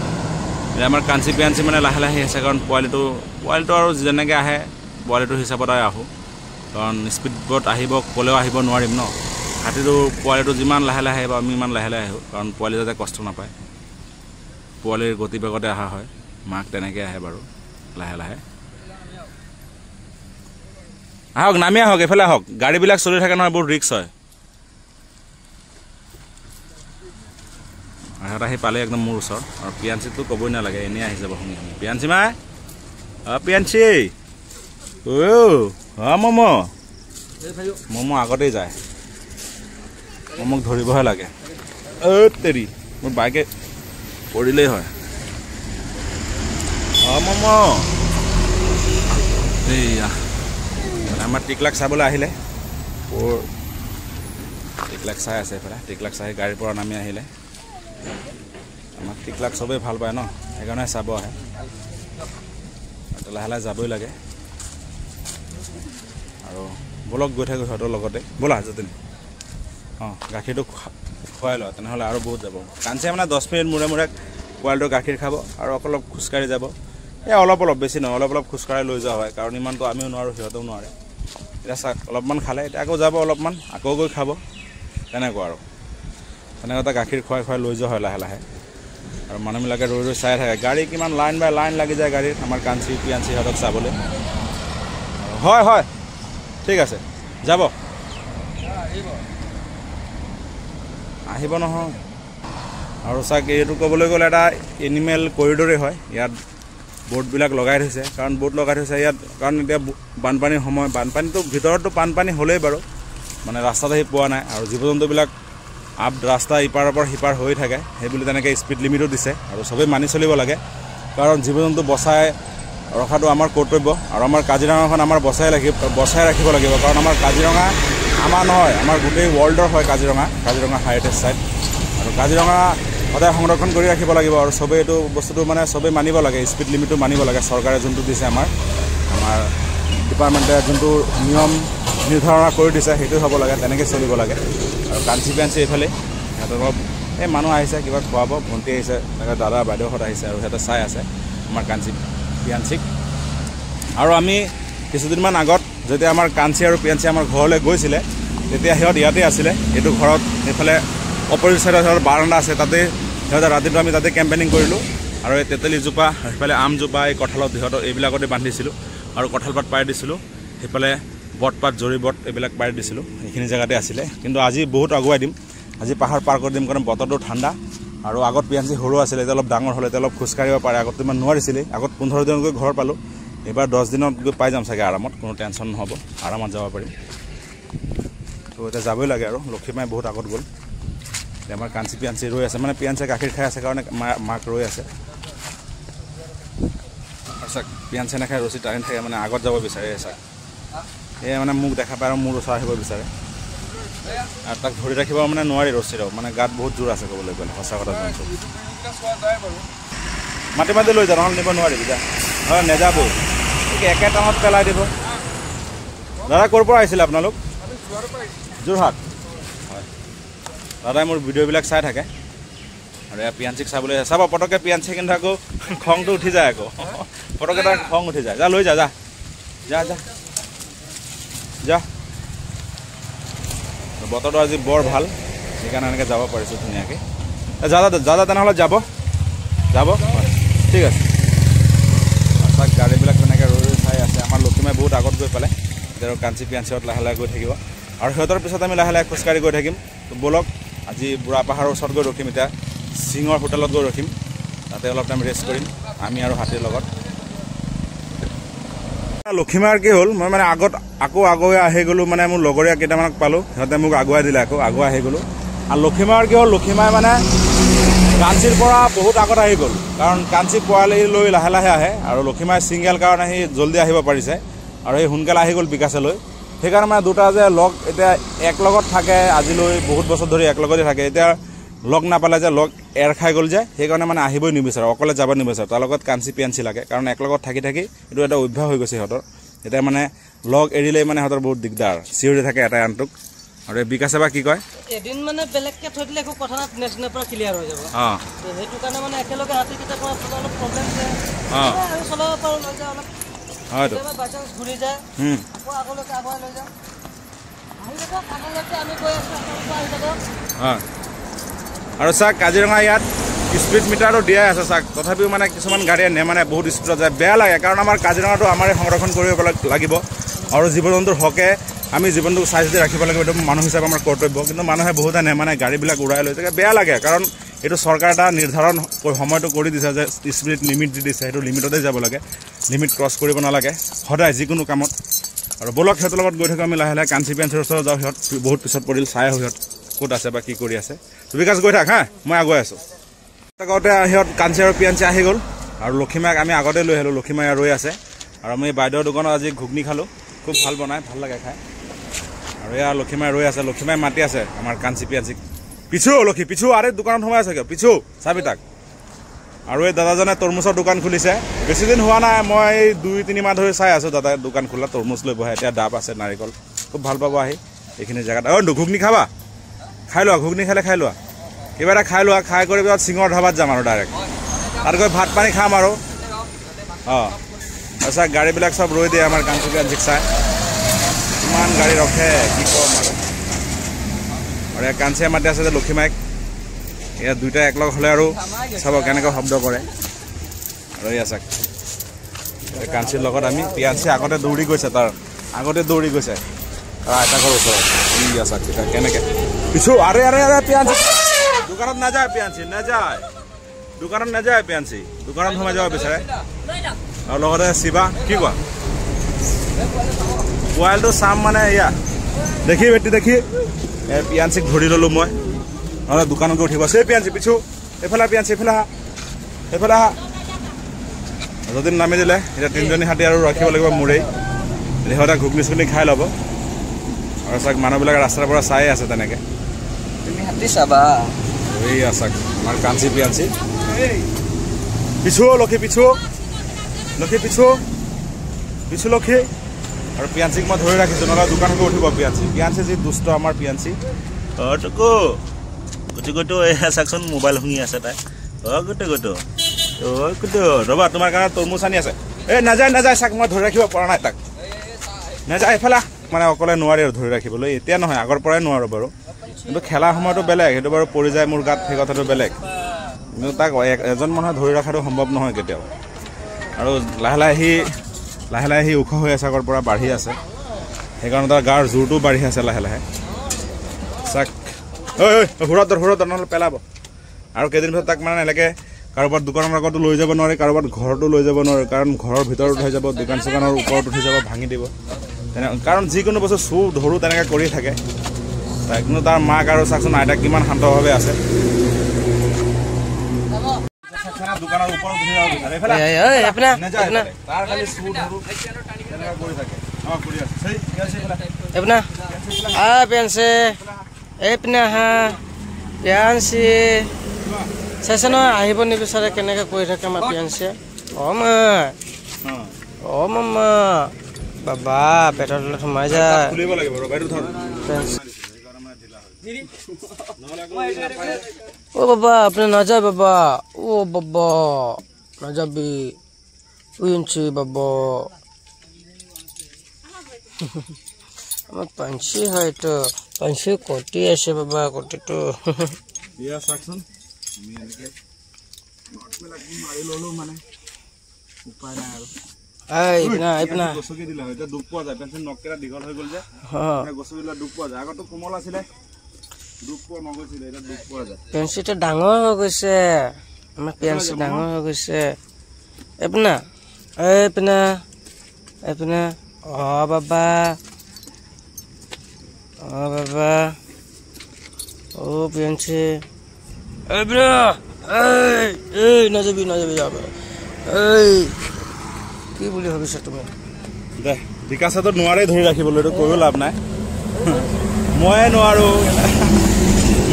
এতিয়া আমাৰ কাঞ্চি পিয়াঞ্চি মানে লাহে লাহে আহি আছে কাৰণ পোৱালিটো আৰু যেনেকৈ আহে পোৱালিটোৰ হিচাপত আহোঁ কাৰণ স্পীডত আহিব ক'লেও আহিব নোৱাৰিম ন হাতীটো পোৱালিটো যিমান লাহে লাহে আহিব আমি ইমান লাহে লাহে আহোঁ কাৰণ পোৱালি যাতে কষ্ট নাপায় পোৱালিৰ গতিবেগতে অহা হয় মাক তেনেকৈ আহে বাৰু লাহে লাহে আহক নামি আহক এফালে আহক গাড়ীবিলাক চলি থাকে নহয় বহুত ৰিক্স হয় আহত আহি পালে একদম মোৰ ওচৰত আৰু পিয়াঞ্চিতো ক'বই নালাগে এনেই আহি যাব শুনি শুনি পিয়াঞ্চি মা পিয়াঞ্চি ম'ম' আগতেই যায় ম'ম'ক ধৰিবহে লাগে তেৰি মোৰ বাইকে পৰিলেই হয় ম'ম' এইয়া আমাৰ টিকলাক চাবলৈ আহিলে টিকলাক চাই আছে এইফালে টিকলাক চাই গাড়ীৰ পৰা নামি আহিলে আমাক টিকলাক চবেই ভাল পায় ন সেইকাৰণে চাব আহে লাহে লাহে যাবই লাগে আৰু বলক গৈ থাকোঁ সিহঁতৰ লগতে ব'লা যতীন গাখীৰটো খুৱাই লওঁ তেনেহ'লে আৰু বহুত যাব কাঞ্চিয়ে মানে 10 মিনিট মূৰে মূৰে পোৱালিটো গাখীৰ খাব আৰু অলপ খোজকাঢ়ি যাব এই অলপ বেছি নহয় অলপ খোজকাঢ়ি লৈ যোৱা হয় কাৰণ ইমানটো আমিও নোৱাৰোঁ সিহঁতেও নোৱাৰে এতিয়া চাওক অলপমান খালে এতিয়া আকৌ যাব অলপমান আকৌ গৈ খাব তেনেকুৱা আৰু তেনেকুৱা গাখীৰ খুৱাই লৈ যোৱা হয় লাহে লাহে আৰু মানুহবিলাকে ৰৈ চাই থাকে গাড়ী কিমান লাইন বাই লাইন লাগি যায় গাড়ীত আমাৰ কাঞ্চি পিয়াঞ্চি সিহঁতক চাবলৈ হয় ঠিক আছে যাব আহিব নহয় আৰু চাওক এইটো ক'বলৈ গ'লে এটা এনিমেল কৰিডৰে হয় ইয়াত বোৰ্ডবিলাক লগাই থৈছে কাৰণ বোৰ্ড লগাই থৈছে ইয়াত কাৰণ এতিয়া বানপানীৰ সময় বানপানীটো ভিতৰততো বানপানী হ'লেই বাৰু মানে ৰাস্তাত আহি পোৱা নাই আৰু জীৱ জন্তুবিলাক ৰাস্তা ইপাৰৰ পৰা সিপাৰ হৈ থাকে সেইবুলি তেনেকৈ স্পীড লিমিটো দিছে আৰু চবেই মানি চলিব লাগে কাৰণ জীৱ জন্তু বচাই ৰখাটো আমাৰ কৰ্তব্য আৰু আমাৰ কাজিৰঙাখন আমাৰ বচাই ৰাখিব লাগিব কাৰণ আমাৰ কাজিৰঙা আমাৰ নহয় আমাৰ গোটেই ৱৰ্ল্ডৰ হয় কাজিৰঙা হেৰিটেজ চাইট আৰু কাজিৰঙা সদায় সংৰক্ষণ কৰি ৰাখিব লাগিব আৰু চবেই এইটো বস্তুটো মানে চবেই মানিব লাগে স্পীড লিমিটটো মানিব লাগে চৰকাৰে যোনটো দিছে আমাৰ ডিপাৰ্টমেণ্টে যোনটো নিয়ম নিৰ্ধাৰণা কৰি দিছে সেইটো হ'ব লাগে তেনেকৈ চলিব লাগে আৰু কাঞ্চি পিয়াঞ্চি এইফালে সিহঁতৰ অলপ এই মানুহ আহিছে কিবা খুৱাব ভণ্টি আহিছে তেনেকৈ দাদা বাইদেউহঁত আহিছে আৰু সিহঁতে চাই আছে আমাৰ কাঞ্চি পিয়াঞ্চিক আৰু আমি কিছুদিনমান আগত যেতিয়া আমাৰ কাঞ্চি আৰু পিয়াঞ্চি আমাৰ ঘৰলৈ গৈছিলে তেতিয়া সিহঁত ইয়াতে আছিলে এইটো ঘৰত এইফালে অপজিট চাইডত সিহঁতৰ বাৰাণ্ডা আছে তাতে সিহঁতে ৰাতিটো আমি তাতে কেম্পেইনিং কৰিলোঁ আৰু এই তেতেলীজোপা সেইফালে আমজোপা এই কঁঠালত সিহঁতৰ এইবিলাকতে বান্ধিছিলোঁ আৰু কঁঠাল পাত পাৰি দিছিলোঁ সেইফালে বটপাত জৰি বট এইবিলাক পাৰি দিছিলোঁ এইখিনি জেগাতে আছিলে কিন্তু আজি বহুত আগুৱাই দিম আজি পাহাৰ পাৰ কৰি দিম কাৰণ বতৰটো ঠাণ্ডা আৰু আগত পিয়াঞ্চি সৰু আছিলে এতিয়া অলপ ডাঙৰ হ'লে এতিয়া অলপ খোজকাঢ়িব পাৰে আগত ইমান নোৱাৰিছিলে আগত 15 দিনত গৈ ঘৰ পালোঁ এইবাৰ 10 দিনত গৈ পাই যাম চাগে আৰামত কোনো টেনশ্যন নহ'ব আৰামত যাব পাৰিম তো এতিয়া যাবই লাগে আৰু লক্ষীমাই বহুত আগত গ'ল এতিয়া আমাৰ কাঞ্চি পিয়াঞ্চি ৰৈ আছে মানে পিয়াঞ্চিয়ে গাখীৰ খাই আছে কাৰণে মাক ৰৈ আছে চাওক পিয়াঞ্চি নাখায় ৰছী টানি থাকে মানে আগত যাব বিচাৰে চাওক এই মানে মোক দেখা পায় আৰু মোৰ ওচৰ আহিব বিচাৰে আৰু তাক ধৰি ৰাখিব মানে নোৱাৰি ৰছীৰাও মানে গাত বহুত জোৰ আছে ক'বলৈ গ'লে সঁচা কথা জানিছোঁ মাতি লৈ যা নহ'লে নিব নোৱাৰি বুজা হয় নেযাবই একে টাইমত পেলাই দিব দাদা ক'ৰ পৰা আহিছিলে আপোনালোক যোৰহাট হয় দাদাই মোৰ ভিডিঅ'বিলাক চাই থাকে আৰু এয়া পিয়াঞ্চিক চাবলৈ চাব পটককৈ পিয়াঞ্চি কিন্তু আকৌ খংটো উঠি যায় আকৌ পটককৈ তাৰ খং উঠি যায় যা লৈ যা বতৰটো আজি বৰ ভাল সেইকাৰণে এনেকৈ যাব পাৰিছোঁ ধুনীয়াকৈ যা তেনেহ'লে যাব ঠিক আছে চাওক গাড়ীবিলাক তেনেকৈ ৰৈ চাই আছে আমাৰ লক্ষীমাই বহুত আগত গৈ পেলাই এতিয়া কাঞ্চি পিয়াঞ্চিহঁত লাহে লাহে গৈ থাকিব আৰু সিহঁতৰ পিছত আমি লাহে লাহে খোজকাঢ়ি গৈ থাকিম তো ব'লক আজি বুঢ়া পাহাৰৰ ওচৰত গৈ ৰখিম এতিয়া সিঙৰ হোটেলত গৈ ৰখিম তাতে অলপ টাইম ৰেষ্ট কৰিম আমি আৰু হাতীৰ লগত লক্ষীমাৰ কি হ'ল মই মানে আকৌ আগুৱাই আহি গ'লোঁ মানে মোৰ লগৰীয়া কেইটামানক পালোঁ সিহঁতে মোক আগুৱাই দিলে আকৌ আগুৱাই আহি গ'লোঁ আৰু লক্ষীমাৰ কি হ'ল লক্ষীমাই মানে কাঞ্চিৰ পৰা বহুত আগত আহি গ'ল কাৰণ কাঞ্চি পোৱালি লৈ লাহে লাহে আহে আৰু লক্ষীমাই ছিংগেল কাৰণে সি জল্দি আহিব পাৰিছে আৰু সেই সোনকালে আহি গ'ল বিকাশলৈ সেইকাৰণে মানে দুটা যে লগ এতিয়া এক লগত থাকে আজিলৈ বহুত বছৰ ধৰি এক লগতে থাকে এতিয়া লগ নাপালে যে লগ এৰ খাই গ'ল যে সেইকাৰণে মানে আহিবই নিবিচাৰে অকলে যাব নিবিচাৰে তাৰ লগত কাঞ্চি পিয়াঞ্চি লাগে কাৰণ এক লগত থাকি এইটো এটা অভ্যাস হৈ গৈছে সিহঁতৰ এতিয়া মানে লগ এৰিলেই মানে সিহঁতৰ বহুত দিগদাৰ চিঞৰি থাকে এটাই আনটোক আৰু বিকাশে বা কি কয় এদিন মানে বেলেগকৈ থৈ দিলে একো কথা নাই নেক্সট দিনৰ পৰা ক্লিয়াৰ হৈ যাব সেইটো কাৰণে মানে একেলগে হাতীকেইটাৰ পৰা অলপ প্ৰব্লেম আছে আৰু চলাব পাৰোঁ লৈ যাওঁ অলপ হয়তো বাই চান্স ঘূৰি যায় আকৌ আগলৈকে আগুৱাই লৈ যাওঁ আহি যাব আগলৈকে আমি গৈ আছোঁ আপোনালোকে আহি যাব আৰু চাওক কাজিৰঙা ইয়াত স্পীড মিটাৰটো দিয়াই আছে চাওক তথাপিও মানে কিছুমান গাড়ীয়ে নেমানে বহুত স্পীডত যায় বেয়া লাগে কাৰণ আমাৰ কাজিৰঙাটো আমাৰে সংৰক্ষণ কৰিব লাগিব আৰু জীৱ জন্তুৰ হকে আমি জীৱনটোক চাই চিতি ৰাখিব লাগিব এইটো মানুহ হিচাপে আমাৰ কৰ্তব্য কিন্তু মানুহে বহুতে নেমানে গাড়ীবিলাক উৰাই লৈ থাকে বেয়া লাগে কাৰণ এইটো চৰকাৰ এটা নিৰ্ধাৰণ সময়টো কৰি দিছে যে স্পীড লিমিট দি দিছে সেইটো লিমিটতে যাব লাগে লিমিট ক্ৰছ কৰিব নালাগে সদায় যিকোনো কামত আৰু বলক সিহঁতৰ লগত গৈ থাকোঁ আমি লাহে লাহে কাঞ্চি পিয়াঞ্চিৰ ওচৰত যাওঁ সিহঁত বহুত পিছত পৰিল চাই আহোঁ সিহঁত ক'ত আছে বা কি কৰি আছে বিকাশ গৈ থাক হা মই আগুৱাই আছোঁ আগতে সিহঁত কাঞ্চি আৰু পিয়াঞ্চি আহি গ'ল আৰু লক্ষীমাইক আমি আগতে লৈ আহিলোঁ লক্ষীমাই ৰৈ আছে আৰু আমি বাইদেউৰ দোকানত আজি ঘুগনি খালোঁ খুব ভাল বনাই ভাল লাগে খাই আৰু এয়া লক্ষীমাই ৰৈ আছে লক্ষীমাই মাতি আছে আমাৰ কাঞ্চি পিয়াঞ্চিক পিছু লক্ষী পিছু আৰে দোকানত সোমাই আছে কিয় পিছু চাবি তাক আৰু এই দাদাজনে তৰমুজৰ দোকান খুলিছে বেছিদিন হোৱা নাই মই 2-3 মাহ ধৰি চাই আছোঁ দাদাই দোকান খোলা তৰমুজ লৈ বহে এতিয়া ডাব আছে নাৰিকল খুব ভাল পাব আহি এইখিনি জেগাত ঘুগনি খাবা খাই লোৱা ঘুগনি খালে খাই লোৱা কিবা এটা খাই লোৱা খাই কৰি পিছত সিঙৰ ধাবাত যাম আৰু ডাইৰেক্ট তাত গৈ ভাত পানী খাম আৰু তাৰপিছত গাড়ীবিলাক চব ৰৈ দিয়ে আমাৰ কাঞ্চি পিয়াঞ্চিক চাই ইমান গাড়ী ৰখে কি ক'ম আৰু ইয়াত কাঞ্চিয়ে মাতি আছে যে লক্ষীমাইক ইয়াত দুইটা একলগ হ'লে আৰু চাব কেনেকৈ শব্দ কৰে আৰু এয়া চাওক কাঞ্চিৰ লগত আমি পিয়াঞ্চি আগতে দৌৰি গৈছে তাৰ আগতে দৌৰি গৈছে তাৰ আইতাকৰ ওচৰত ইয়া চাওক কেনেকৈ পিছু আৰে আৰে আৰে পিয়াঞ্চি দোকানত নাযায় পিয়াঞ্চি নাযায় দোকানত নাযায় পিয়াঞ্চি দোকানত সোমাই যাব বিচাৰে আৰু লগতে শিৱা কি কোৱা মোবাইলটো চাম মানে এয়া দেখি বেটি দেখি পিয়াঞ্চিক ধৰি ল'লোঁ মই নহ'লে দোকানত গৈ উঠিব সেই পিয়াঞ্চি পিছু এইফালে পিয়াঞ্চি এইফালে আহা যদি নামি দিলে এতিয়া 3জনী হাতী আৰু ৰাখিব লাগিব মোৰেই সিহঁতে ঘুগনি চুগনি খাই ল'ব আৰু চাওক মানুহবিলাক ৰাস্তাৰ পৰা চাই আছে তেনেকৈ তুমি হাতী চাবা এইয়া চাওক আমাৰ কাঞ্চি পিয়াঞ্চি পিছু লক্ষী পিছু লক্ষী পিছু পিছু লক্ষী আৰু পিয়াঞ্চিক মই ধৰি ৰাখিছোঁ নহ'লে দোকানত গৈ উঠিব পিয়াঞ্চি যি দুষ্ট আমাৰ পিয়াঞ্চি টকো গুটো এয়া চাওকচোন মোবাইল শুনি আছে তাই গুটো ৰ'বা তোমাৰ কাৰণে তৰমুজ আনি আছে এই নাযায় চাওক মই ধৰি ৰাখিব পৰা নাই তাক নাযায় এইফালে মানে অকলে নোৱাৰি আৰু ধৰি ৰাখিবলৈ এতিয়া নহয় আগৰ পৰাই নোৱাৰোঁ বাৰু কিন্তু খেলাৰ সময়টো বেলেগ সেইটো বাৰু পৰি যায় মোৰ গাত সেই কথাটো বেলেগ কিন্তু তাক এজন মানুহে ধৰি ৰখাটো সম্ভৱ নহয় কেতিয়াও আৰু লাহে লাহে সি ওখ হৈ আছে আগৰ পৰা বাঢ়ি আছে সেইকাৰণে তাৰ গাৰ জোৰটো বাঢ়ি আছে লাহে লাহে চাক ঐ হুৰত নহ'লে পেলাব আৰু কেইদিন পিছত তাক মানে এনেকৈ কাৰোবাৰ দোকানৰ আগতো লৈ যাব নোৱাৰি কাৰোবাৰ ঘৰতো লৈ যাব নোৱাৰি কাৰণ ঘৰৰ ভিতৰত উঠাই যাব দোকান চোকানৰ ওপৰত উঠি যাব ভাঙি দিব কাৰণ যিকোনো বস্তু ধৰোঁ তেনেকৈ কৰি থাকে কিন্তু তাৰ মাক আৰু চাকচোন আইতাক কিমান শান্তভাৱে আছে দোকানৰ ওপৰত উঠি যাব পিয়াঞ্চি চাইছে নহয় আহিব নিবিচাৰে কেনেকৈ কৰি থাকে আমাৰ পিয়াঞ্চিয়ে মামা বাবা পেটৰ তলত সোমাই যায় বাবা আপুনি নাযায় বাবা বাবা নাযাবি বাবা আমাৰ পাঞ্চি হয়তো পাঞ্চি কটি আছে বাবা কটিটো পেঞ্চিলটো ডাঙৰ হৈ গৈছে আমাৰ পেঞ্চিল ডাঙৰ হৈ গৈছে এইপিনে বাবা পেঞ্চি নাযাবি যাব কি বুলি ভাবিছা তুমি বিকাশতো নোৱাৰে ধৰি ৰাখিবলৈ এইটো কৈও লাভ নাই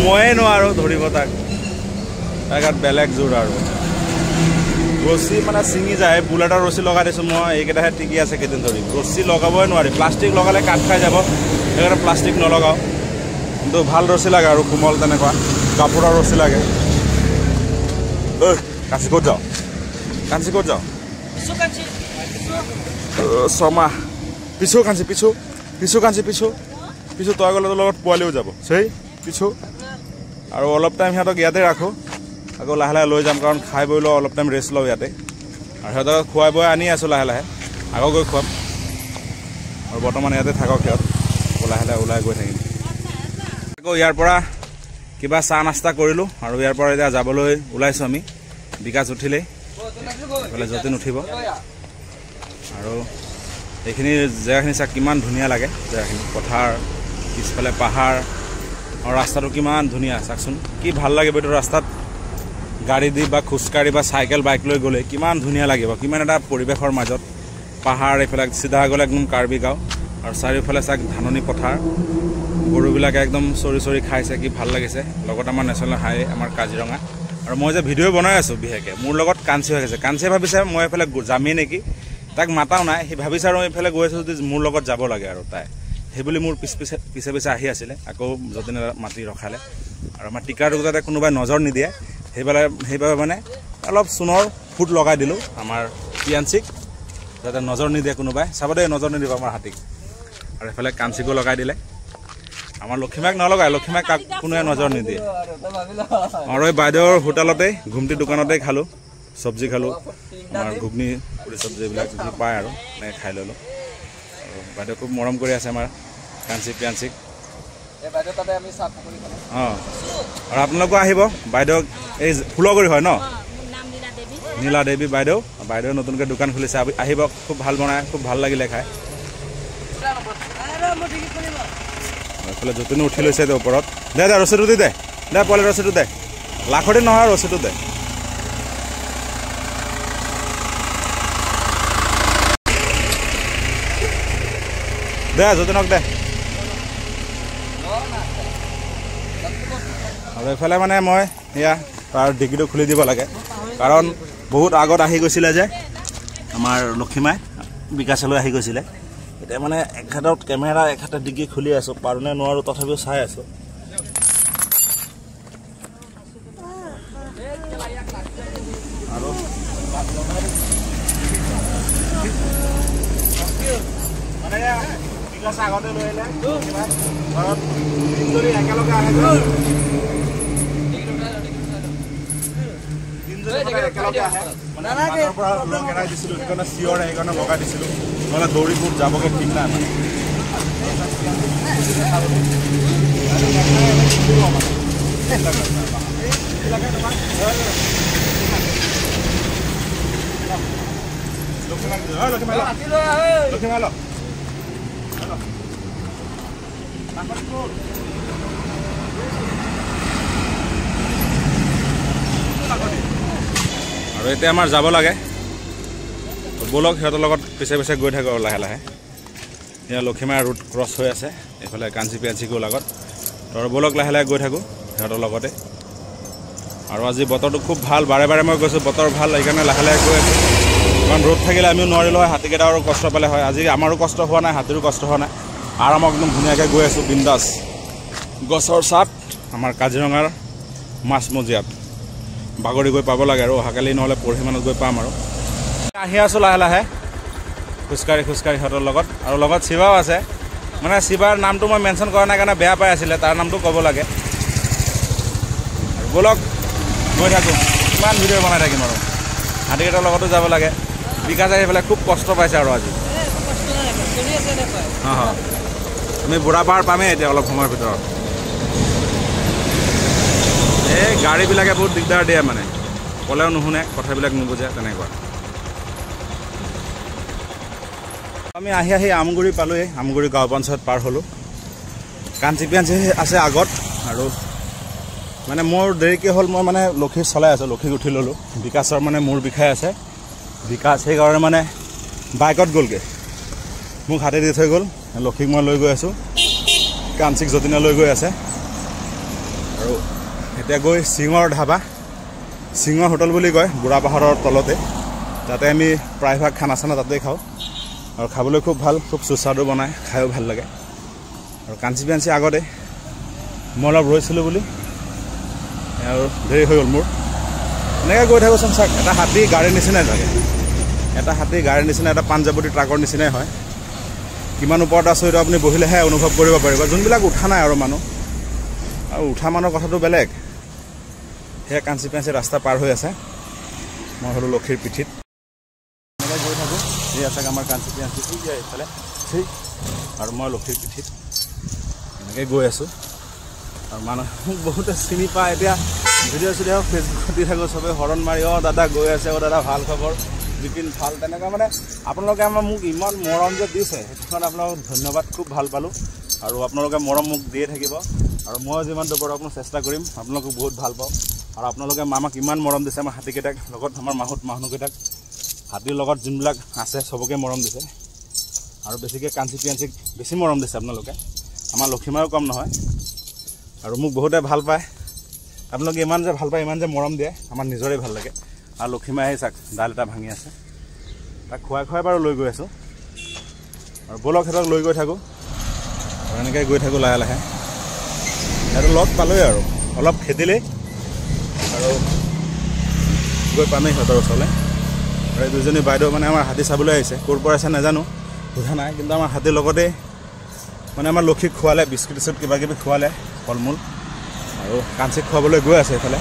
ময়ে নোৱাৰো ধৰিব তাক গাত বেলেগ জোৰ আৰু ৰছী মানে ছিঙি যায় বুলেটৰ ৰছী লগাই দিছোঁ মই এইকেইটাহে টিকি আছে কেইদিন ধৰি ৰছী লগাবই নোৱাৰি প্লাষ্টিক লগালে কাট খাই যাব সেইকাৰণে প্লাষ্টিক নলগাওঁ কিন্তু ভাল ৰছী লাগে আৰু কোমল তেনেকুৱা কাপোৰৰ ৰছী লাগে কাঞ্চি ক'ত যাওঁ ছমাহ পিছু তই গ'লে তোৰ লগত পোৱালিও যাব পিছু আৰু অলপ টাইম সিহঁতক ইয়াতে ৰাখোঁ আকৌ লাহে লাহে লৈ যাম কাৰণ খাই বৈ লওঁ অলপ টাইম ৰেষ্ট লওঁ ইয়াতে আৰু সিহঁতক খুৱাই বৈ আনি আছোঁ লাহে লাহে আকৌ গৈ খুৱাম আৰু বৰ্তমান ইয়াতে থাকক সিহঁত আকৌ লাহে লাহে ওলাই গৈ থাকিম আকৌ ইয়াৰ পৰা কিবা চাহ নাস্তা কৰিলোঁ আৰু ইয়াৰ পৰা এতিয়া যাবলৈ ওলাইছোঁ আমি বিকাশ উঠিলেই এইফালে যতীন উঠিব আৰু এইখিনি জেগাখিনি চাওক কিমান ধুনীয়া লাগে জেগাখিনি পথাৰ পিছফালে পাহাৰ আৰু ৰাস্তাটো কিমান ধুনীয়া চাওকচোন কি ভাল লাগিব এইটো ৰাস্তাত গাড়ী দি বা খোজকাঢ়ি বা চাইকেল বাইক লৈ গ'লে কিমান ধুনীয়া লাগিব কিমান এটা পৰিৱেশৰ মাজত পাহাৰ এইফালে চিধা গ'লে একদম কাৰ্বি গাঁও আৰু চাৰিওফালে চাওক ধাননি পথাৰ গৰুবিলাকে একদম চৰি চৰি খাইছে কি ভাল লাগিছে লগত আমাৰ নেশ্যনেল হাইৱে আমাৰ কাজিৰঙা আৰু মই যে ভিডিঅ' বনাই আছোঁ বিশেষকৈ মোৰ লগত কাঞ্চি হৈ গৈছে কাঞ্চিয়ে ভাবিছে মই এইফালে যামেই নেকি তাক মাতাও নাই সি ভাবিছে আৰু এইফালে গৈ আছোঁ যদি মোৰ লগত যাব লাগে আৰু তাই সেইবুলি মোৰ পিছে পিছে আহি আছিলে আকৌ যতীনে মাতি ৰখালে আৰু আমাৰ টিকাৰটো যাতে কোনোবাই নজৰ নিদিয়ে সেইবাবে মানে অলপ চূণৰ ফুট লগাই দিলোঁ আমাৰ পিয়াঞ্চিক যাতে নজৰ নিদিয়ে কোনোবাই চাব দেই নজৰ নিদিব আমাৰ হাতীক আৰু এইফালে কাঞ্চিকো লগাই দিলে আমাৰ লক্ষীমাক নলগায় লক্ষীমাক কাক কোনোৱে নজৰ নিদিয়ে আৰু এই বাইদেউৰ হোটেলতেই ঘুমটি দোকানতেই খালোঁ চব্জি খালোঁ আমাৰ ঘুগনি পুৰি চব্জি এইবিলাক যি পায় আৰু এনেকৈ খাই ল'লোঁ আৰু বাইদেউ খুব মৰম কৰি আছে আমাৰ কাঞ্চি পিয়াঞ্চিক অঁ আৰু আপোনালোকো আহিব বাইদেউক এই ফুলগুৰি হয় ন নীলা দেৱী বাইদেউ নতুনকৈ দোকান খুলিছে আহিব খুব ভাল বনায় খুব ভাল লাগিলে খাই এইফালে যতীনো উঠি লৈছে দে ওপৰত দে ৰছীটো দি দে পোৱালি ৰছীটো দে লাখতে নহয় ৰছীটো দে যতীনক দে আৰু এইফালে মানে মই এয়া তাৰ ডিকিটো খুলি দিব লাগে কাৰণ বহুত আগত আহি গৈছিলে যে আমাৰ লক্ষীমাই বিকাশলৈ আহি গৈছিলে এতিয়া মানে এক হাতত কেমেৰা এক হাতত ডিকি খুলি আছোঁ পাৰোঁনে নোৱাৰোঁ তথাপিও চাই আছোঁ আৰু মানে বিকাশ আগতে লৈ আহিলে ঘৰত যদি একেলগে আহে একেলগে আহে মানে পৰা ব্লক এৰাই দিছিলোঁ সেইকাৰণে চিঞৰে সেইকাৰণে লগাই দিছিলোঁ নহ'লে দৌৰি ফুট যাবগৈ ঠিক নাই মানে লক্ষীমাই লওক আৰু এতিয়া আমাৰ যাব লাগে ব'লক সিহঁতৰ লগত পিছে পিছে গৈ থাকোঁ আৰু লাহে লাহে এতিয়া লক্ষীমাই ৰোড ক্ৰছ হৈ আছে এইফালে কাঞ্চি পিয়াঞ্চিকো লগত আৰু ব'লক লাহে লাহে গৈ থাকোঁ সিহঁতৰ লগতে আৰু আজি বতৰটো খুব ভাল বাৰে বাৰে মই গৈছোঁ বতৰ ভাল সেইকাৰণে লাহে লাহে গৈ আছোঁ কাৰণ ৰ'দ থাকিলে আমিও নোৱাৰিলোঁ হয় হাতীকেইটা আৰু কষ্ট পালে হয় আজি আমাৰো কষ্ট হোৱা নাই হাতীৰো কষ্ট হোৱা নাই আৰামত একদম ধুনীয়াকৈ গৈ আছোঁ বিন্দাছ গছৰ ছাট আমাৰ কাজিৰঙাৰ মাছমজিয়াত বাগৰি গৈ পাব লাগে আৰু অহাকালি নহ'লে পৰহি মানত গৈ পাম আৰু আহি আছোঁ লাহে লাহে খোজকাঢ়ি সিহঁতৰ লগত আৰু লগত শিৱাও আছে মানে শিৱাৰ নামটো মই মেনশ্যন কৰা নাই কাৰণে বেয়া পাই আছিলে তাৰ নামটো ক'ব লাগে আৰু ব'লক গৈ থাকোঁ কিমান ভিডিঅ' বনাই থাকিম আৰু হাতীকেইটাৰ লগতো যাব লাগে বিকাশ আহি পেলাই খুব কষ্ট পাইছে আৰু আজি অঁ আমি বুঢ়া পাহাৰ পামেই এতিয়া অলপ সময়ৰ ভিতৰত এই গাড়ীবিলাকে বহুত দিগদাৰ দিয়ে মানে ক'লেও নুশুনে কথাবিলাক নুবুজে তেনেকুৱা আমি আহি আমগুৰি পালোঁহি আমগুৰি গাঁও পঞ্চায়ত পাৰ হ'লোঁ কাঞ্চি পিয়াঞ্চি আছে আগত আৰু মানে মোৰ দেৰিকৈ হ'ল মই মানে লক্ষী চলাই আছোঁ লক্ষীক উঠি ল'লোঁ বিকাশৰ মানে মূৰ বিষাই আছে বিকাশ সেইকাৰণে মানে বাইকত গ'লগৈ মোক হাতে দি থৈ গ'ল লক্ষীক মই লৈ গৈ আছোঁ কাঞ্চিক যতীনে লৈ গৈ আছে আৰু এতিয়া গৈ সিঙৰ ধাবা সিঙৰ হোটেল বুলি কয় বুঢ়া পাহাৰৰ তলতে তাতে আমি প্ৰায়ভাগ খানা চানা তাতেই খাওঁ আৰু খাবলৈ খুব ভাল খুব সুস্বাদু বনায় খায়ো ভাল লাগে আৰু কাঞ্চি পিয়াঞ্চি আগতে মই অলপ ৰৈছিলোঁ বুলি আৰু দেৰি হৈ গ'ল মোৰ এনেকৈ গৈ থাকোঁচোন চাওক এটা হাতী গাড়ীৰ নিচিনাই থাকে এটা হাতী গাড়ীৰ নিচিনা এটা পাঞ্জাৱতী ট্ৰাকৰ নিচিনাই হয় কিমান ওপৰত আছোঁ এইটো আপুনি বহিলেহে অনুভৱ কৰিব পাৰিব যোনবিলাক উঠা নাই আৰু মানুহ আৰু উঠা মানুহৰ কথাটো বেলেগ সেয়া কাঞ্চি পেঞ্চি ৰাস্তা পাৰ হৈ আছে মই হ'লো লক্ষীৰ পিঠিত এনেকৈ গৈ থাকোঁ এই আছে আমাৰ কাঞ্চি পেঞ্চি ঠিক যায় এইফালে ঠিক আৰু মই লক্ষীৰ পিঠিত এনেকৈ গৈ আছোঁ আৰু মানুহ মোক বহুতে চিনি পায় এতিয়া ভিডিঅ' চিডিঅ' ফেচবুকত দি থাকোঁ চবেই হৰণ মাৰি দাদা গৈ আছে দাদা ভাল খবৰ বিপিন ভাল তেনেকুৱা মানে আপোনালোকে মোক ইমান মৰম যে দিছে সেইখন আপোনালোকক ধন্যবাদ খুব ভাল পালোঁ আৰু আপোনালোকে মৰম মোক দিয়ে থাকিব আৰু মই যিমানটো পাৰোঁ আপোনাক চেষ্টা কৰিম আপোনালোকক বহুত ভাল পাওঁ আৰু আপোনালোকে আমাক ইমান মৰম দিছে আমাৰ হাতীকেইটাক লগত আমাৰ মানুহকেইটাক হাতীৰ লগত যোনবিলাক আছে চবকে মৰম দিছে আৰু বেছিকৈ কাঞ্চি পিয়াঞ্চিক বেছি মৰম দিছে আপোনালোকে আমাৰ লক্ষীমাৰো কম নহয় আৰু মোক বহুতে ভাল পায় আপোনালোকে ইমান যে ভাল পায় ইমান যে মৰম দিয়ে আমাৰ নিজৰে ভাল লাগে আৰু লক্ষীমাই আহি চাওক ডাল এটা ভাঙি আছে তাক খুৱাই বাৰু লৈ গৈ আছোঁ আৰু ব'লক সিহঁতক লৈ গৈ থাকোঁ আৰু এনেকৈ গৈ থাকোঁ লাহে লাহে সিহঁতক লগ পালোঁৱেই আৰু অলপ খেদিলেই আৰু গৈ পামেই সিহঁতৰ ওচৰলৈ আৰু এই দুজনী বাইদেউ মানে আমাৰ হাতী চাবলৈ আহিছে ক'ৰ পৰা আছে নাজানো সোধা নাই কিন্তু আমাৰ হাতীৰ লগতে মানে আমাৰ লক্ষীক খোৱালে বিস্কুট চিস্কুট কিবা কিবি খোৱালে ফল মূল আৰু কাঞ্চিক খুৱাবলৈ গৈ আছে এইফালে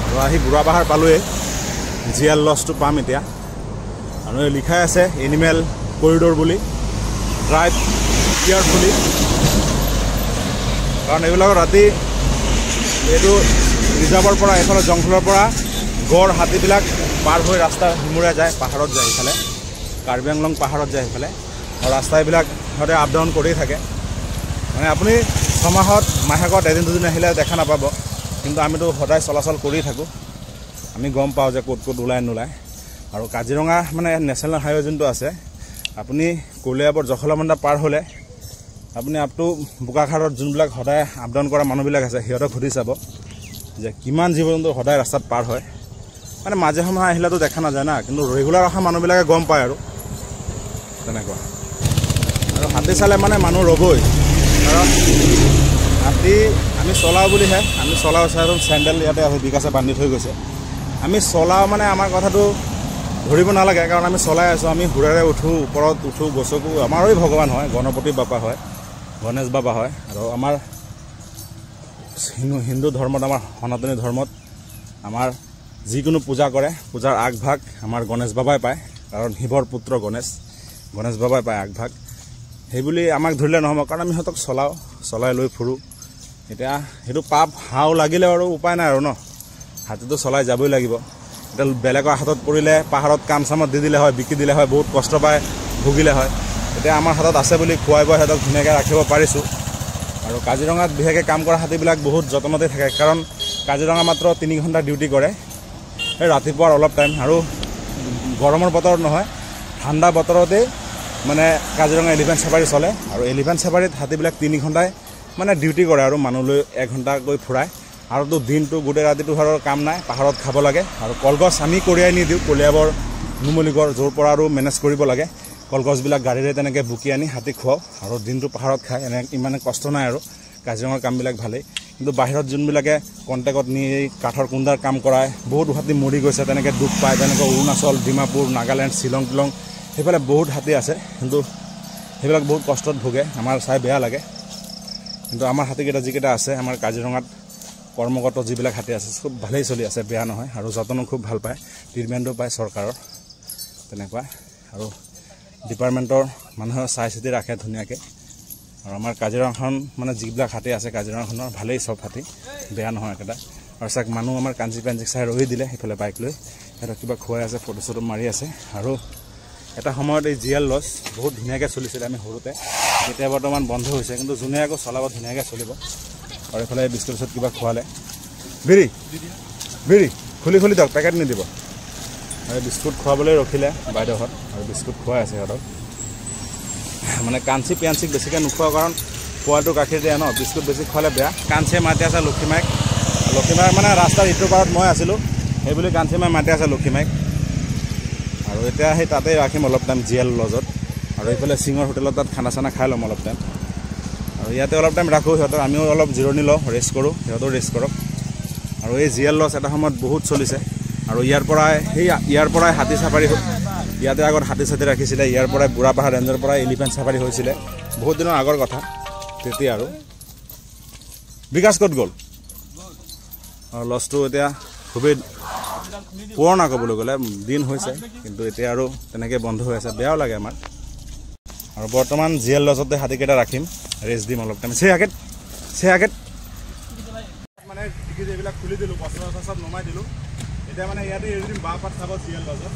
আৰু আহি বুঢ়া পাহাৰ পালোঁৱেই জিএল লজটো পাম এতিয়া আৰু লিখাই আছে এনিমেল কৰিডৰ বুলি ড্ৰাইভ কেয়াৰফুলি কাৰণ এইবিলাকৰ ৰাতি এইটো ৰিজাৰ্ভৰ পৰা এইফালে জংঘলৰ পৰা গড় হাতীবিলাক পাৰ হৈ ৰাস্তা সিমূৰাই যায় পাহাৰত যায় এইফালে কাৰ্বি আংলং পাহাৰত যায় সেইফালে আৰু ৰাস্তা এইবিলাক সিহঁতে আপ ডাউন কৰি থাকে মানে আপুনি ছমাহত মাহেকত এদিন দুদিন আহিলে দেখা নাপাব কিন্তু আমিতো সদায় চলাচল কৰি থাকোঁ আমি গম পাওঁ যে ক'ত ওলাই নোলায় আৰু কাজিৰঙা মানে নেশ্যনেল হাইৱে যোনটো আছে আপুনি কলিয়াবৰ জখলাবন্ধা পাৰ হ'লে আপুনি আপটো বোকাখাটত যোনবিলাক সদায় আপ ডাউন কৰা মানুহবিলাক আছে সিহঁতক সুধি চাব যে কিমান জীৱ জন্তু সদায় ৰাস্তাত পাৰ হয় মানে মাজে সময়ে আহিলেতো দেখা নাযায় না কিন্তু ৰেগুলাৰ অহা মানুহবিলাকে গম পায় আৰু তেনেকুৱা আৰু হাতী চালে মানে মানুহ ৰ'বই কাৰণ হাতী আমি চলাওঁ বুলিহে আমি চলাওঁ চাই চেণ্ডেল ইয়াতে আছে বিকাশে বান্ধি থৈ গৈছে আমি চলাওঁ মানে আমাৰ কথাটো ধৰিব নালাগে কাৰণ আমি চলাই আছোঁ আমি হুৰেৰে উঠোঁ ওপৰত উঠোঁ গছকো আমাৰেই ভগৱান হয় গণপতি বাবা হয় গণেশ বাবা হয় আৰু আমাৰ হিন্দু ধৰ্মত আমাৰ সনাতনী ধৰ্মত আমাৰ যিকোনো পূজা কৰে পূজাৰ আগভাগ আমাৰ গণেশ বাবাই পায় কাৰণ শিৱৰ পুত্ৰ গণেশ বাবাই পায় আগভাগ সেইবুলি আমাক ধৰিলে নহ'ব কাৰণ আমি সিহঁতক চলাই লৈ ফুৰোঁ এতিয়া সেইটো পাপ হাও লাগিলে আৰু উপায় নাই আৰু ন হাতীটো চলাই যাবই লাগিব এতিয়া বেলেগৰ হাতত পৰিলে পাহাৰত কাম চামত দি দিলে হয় বিকি দিলে হয় বহুত কষ্ট পায় ভুগিলে হয় এতিয়া আমাৰ হাতত আছে বুলি খুৱাই বোৱাই সিহঁতক ধুনীয়াকৈ ৰাখিব পাৰিছোঁ আৰু কাজিৰঙাত বিশেষকৈ কাম কৰা হাতীবিলাক বহুত যত্নতে থাকে কাৰণ কাজিৰঙা মাত্ৰ 3 ঘণ্টা ডিউটি কৰে এই ৰাতিপুৱাৰ অলপ টাইম আৰু গৰমৰ বতৰত নহয় ঠাণ্ডা বতৰতেই মানে কাজিৰঙা এলিফেণ্ট চাফাৰী চলে আৰু এলিফেণ্ট চাফাৰীত হাতীবিলাক 3 ঘণ্টাই মানে ডিউটি কৰে আৰু মানুহলৈ 1 ঘণ্টাকৈ ফুৰাই আৰুতো দিনটো গোটেই ৰাতিটো আৰু কাম নাই পাহাৰত খাব লাগে আৰু কলগছ আমি কঢ়িয়াই নিদিওঁ কলিয়াবৰ নুমলীগড় য'ৰ পৰা আৰু মেনেজ কৰিব লাগে কলগছবিলাক গাড়ীৰে তেনেকৈ বুকি আনি হাতী খুৱাওঁ আৰু দিনটো পাহাৰত খায় ইমানে কষ্ট নাই আৰু কাজিৰঙাৰ কামবিলাক ভালেই কিন্তু বাহিৰত যোনবিলাকে কণ্টেক্টত নি কাঠৰ কুন্দাৰ কাম কৰায় বহুত হাতী মৰি গৈছে তেনেকৈ দুখ পায় তেনেকৈ অৰুণাচল ডিমাপুৰ নাগালেণ্ড শ্বিলং টিলং সেইফালে বহুত হাতী আছে কিন্তু সেইবিলাক বহুত কষ্টত ভোগে আমাৰ চাই বেয়া লাগে কিন্তু আমাৰ হাতীকেইটা যিকেইটা আছে আমাৰ কাজিৰঙাত কৰ্মগত যিবিলাক হাতী আছে খুব ভালেই চলি আছে বেয়া নহয় আৰু যত্ন খুব ভাল পায় ট্ৰিটমেণ্টো পায় চৰকাৰৰ তেনেকুৱা আৰু ডিপাৰ্টমেণ্টৰ মানুহে চাই চিতি ৰাখে ধুনীয়াকৈ আৰু আমাৰ কাজিৰঙাখন মানে যিবিলাক হাতী আছে কাজিৰঙাখনৰ ভালেই চব হাতী বেয়া নহয় একেটা আৰু চাওক মানুহ আমাৰ কাঞ্চি পেঞ্চিক চাই ৰৈ দিলে সেইফালে বাইক লৈ সিহঁতক কিবা খুৱাই আছে ফটো চটো মাৰি আছে আৰু এটা সময়ত এই জিএল লজ বহুত ধুনীয়াকৈ চলিছিলে আমি সৰুতে এতিয়া বৰ্তমান বন্ধ হৈছে কিন্তু যোনে আকৌ চলাব ধুনীয়াকৈ চলিব আৰু এইফালে বিস্কুট চিস্কুট কিবা খোৱালে বিৰি খুলি দিয়ক পেকেট নিদিব আৰু বিস্কুট খুৱাবলৈ ৰখিলে বাইদেউহঁত আৰু বিস্কুট খুৱাই আছে সিহঁতক মানে কাঞ্চি পিয়াঞ্চিক বেছিকৈ নোখোৱা কাৰণ পোৱাটো গাখীৰ দিয়ে ন বিস্কুট বেছি খোৱালে বেয়া কাঞ্চিয়ে মাতি আছে লক্ষীমাইক মানে ৰাস্তাৰ ইটো পাৰত মই আছিলোঁ সেইবুলি কাঞ্চিমাই মাতি আছে লক্ষীমাইক আৰু এতিয়া সেই তাতেই ৰাখিম অলপ টাইম জিএল লজত আৰু এইফালে সিঙৰ হোটেলত তাত খানা চানা খাই ল'ম অলপ টাইম আৰু ইয়াতে অলপ টাইম ৰাখোঁ সিহঁতক আমিও অলপ জিৰণি লওঁ ৰেষ্ট কৰোঁ সিহঁতেও ৰেষ্ট কৰক আৰু এই জিএল লজ এটা সময়ত বহুত চলিছে আৰু ইয়াৰ পৰাই হাতী চাফাৰী ইয়াতে আগত হাতী চাতী ৰাখিছিলে ইয়াৰ পৰাই বুঢ়া পাহাৰ ৰেঞ্জৰ পৰাই এলিফেণ্ট চাফাৰী হৈছিলে বহুত দিনৰ আগৰ কথা তেতিয়া আৰু বিকাশ ক'ত গ'ল আৰু লছটো এতিয়া খুবেই পুৰণা ক'বলৈ গ'লে দিন হৈছে, কিন্তু এতিয়া আৰু তেনেকৈ বন্ধ হৈ আছে, বেয়াও লাগে আমাৰ। আৰু বৰ্তমান জিএল লজতে হাতীকেইটা ৰাখিম, ৰেষ্ট দিম অলপ টাইম। চেহাকেট মানে টিকেট এইবিলাক খুলি দিলোঁ, বস্তা চব নমাই দিলোঁ। এতিয়া মানে ইয়াতে এৰি দিম, বাঁহ পাত খাব জিএল লজত।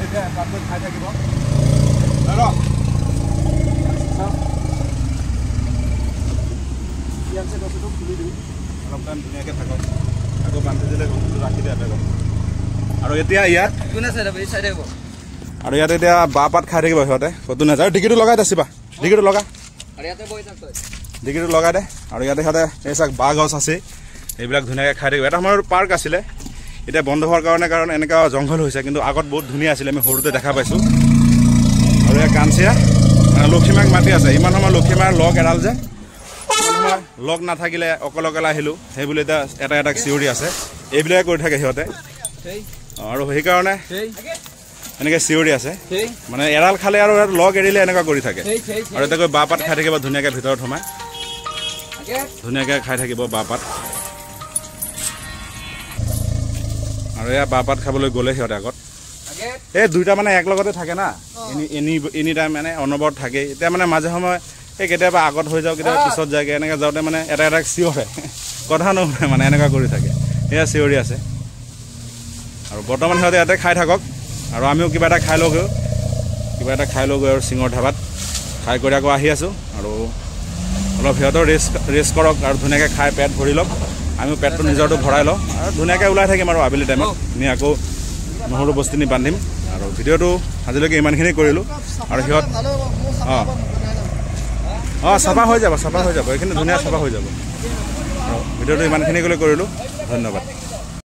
এতিয়া পাতত খাই থাকিব। বস্তুটো খুলি দিওঁ, অলপ টাইম ধুনীয়াকৈ থাকক, আকৌ বান্ধি দিলে ৰাখি দিয়া থাকক। আৰু এতিয়া ইয়াত আৰু ইয়াতে এতিয়া বাঁহ পাত খাই থাকিব সিহঁতে, ক'তো নাযায়। ডিকিটো লগাই দে, চিবা ডিকিটো লগা, ডিকিটো লগাই দে। আৰু ইয়াতে সিহঁতে এই চাওক বাঁহ গছ আছে, এইবিলাক ধুনীয়াকৈ খাই থাকিব। এটা সময়ৰ পাৰ্ক আছিলে, এতিয়া বন্ধ হোৱাৰ কাৰণে এনেকুৱা জংঘল হৈছে, কিন্তু আগত বহুত ধুনীয়া আছিলে, আমি সৰুতে দেখা পাইছোঁ। আৰু এই কাঞ্চিয়া লক্ষীমাক মাতি আছে, ইমান সময় লক্ষীমাৰ লগ এৰাল যে, লগ নাথাকিলে অকলে অকলে আহিলোঁ, সেইবুলি এতিয়া এটা চিঞৰি আছে, এইবিলাকে কৰি থাকে সিহঁতে। আৰু সেইকাৰণে এনেকৈ চিঞৰি আছে, মানে এৰাল খালে আৰু লগ এৰিলে এনেকুৱা কৰি থাকে। আৰু এতিয়া গৈ বাঁহ পাত খাই থাকিব ধুনীয়াকৈ, ভিতৰত সোমাই ধুনীয়াকৈ খাই থাকিব বাঁহ পাত। আৰু এয়া বাঁহ পাত খাবলৈ গ'লে সিহঁতে আগত এই দুইটা মানে একেলগতে থাকে না, এনি টাইম মানে অনবৰত থাকে। এতিয়া মানে মাজে সময়ে এই কেতিয়াবা আগত হৈ যাওঁ, কেতিয়াবা পিছত যায়গৈ, এনেকৈ যাওঁতে মানে এটা চিঞৰে, কথা নুশুনে মানে, এনেকুৱা কৰি থাকে। সেয়া চিঞৰি আছে। আৰু বৰ্তমান সিহঁতে ইয়াতে খাই থাকক, আৰু আমিও কিবা এটা খাই লওঁগৈ, আৰু চিঙৰ ধাবাত খাই কৰি আকৌ আহি আছোঁ। আৰু অলপ সিহঁতৰ ৰেষ্ট কৰক, আৰু ধুনীয়াকৈ খাই পেট ভৰি লওক, আমিও পেটটো নিজৰটো ভৰাই লওঁ, আৰু ধুনীয়াকৈ ওলাই থাকিম। আৰু আবেলি টাইমত নি আকৌ নহৰু বস্তু নি বান্ধিম। আৰু ভিডিঅ'টো আজিলৈকে ইমানখিনি কৰিলোঁ। আৰু সিহঁত চাফা হৈ যাব, এইখিনি ধুনীয়া চাফা হৈ যাব। আৰু ভিডিঅ'টো ইমানখিনি কৰিলোঁ, ধন্যবাদ।